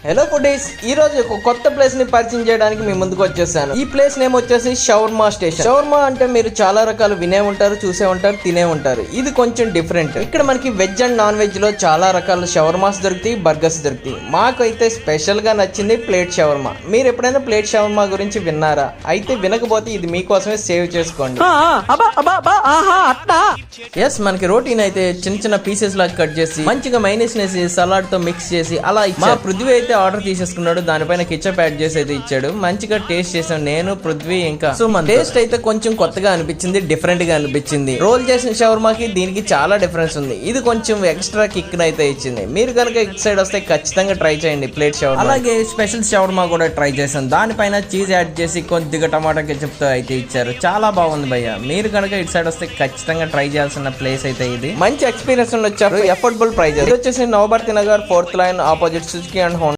Hello foodies, ఈ రోజు ఒక కొత్త ప్లేస్ ని పరిచయం చేయడానికి మీ ముందుకు వచ్చేసాను. ఈ ప్లేస్ నేమ్ వచ్చేసి షవర్మా స్టేషన్. షవర్మా అంటే మీరు చాలా రకాలు వినే ఉంటారు, చూసే ఉంటారు, తినే ఉంటారు. ఇది కొంచెం డిఫరెంట్. ఇక్కడ మనకి వెజ్ అండ్ నాన్ వెజ్ లో చాలా రకాల షవర్మాస్ దొరుకుతాయి, బర్గర్స్ దొరుకుతాయి. మాకైతే స్పెషల్ గా నచ్చింది ప్లేట్ షవర్మా. మీరు ఎప్పుడైనా ప్లేట్ షవర్మా గురించి విన్నారా? అయితే వినకపోతే ఇది మీకోసమే సేవ్ చేసుకోండి. ఎస్, మనకి రోటీని అయితే చిన్న చిన్న పీసెస్ లాగా కట్ చేసి మంచిగా మైనస్ వేసి సలాడ్ తో మిక్స్ చేసి అలా మా పృథ్వీ అయితే ఆర్డర్ తీసేసుకున్నాడు. దానిపైన కిచెప్ యాడ్ చేసి అయితే ఇచ్చాడు. మంచిగా టేస్ట్ చేసాం నేను, పృథ్వీ ఇంకా సుమన్. టేస్ట్ అయితే కొంచెం కొత్తగా అనిపించింది, డిఫరెంట్ గా అనిపించింది. రోల్ చేసిన షవర్మాకి దీనికి చాలా డిఫరెన్స్ ఉంది. ఇది కొంచెం ఎక్స్ట్రా కిక్ అయితే ఇచ్చింది. మీరు కనుక ఇటు సైడ్ వస్తే ఖచ్చితంగా ట్రై చేయండి ప్లేట్ షవర్మా. అలాగే స్పెషల్ షవర్మా కూడా ట్రై చేశాను. దానిపైన చీజ్ యాడ్ చేసి కొద్దిగా టమాటా కెచప్ తో అయితే ఇచ్చారు. చాలా బాగుంది భయ్య. మీరు కనుక ఇటు సైడ్ వస్తే ఖచ్చితంగా ట్రై చేయాల్సిన ప్లేస్ అయితే ఇది. మంచి ఎక్స్పీరియన్స్ వచ్చారు, ఎఫోర్డబుల్ ప్రైస్. ఇది వచ్చేసి Navabharathi Nagar 4th line opposite Suzuki and Honda.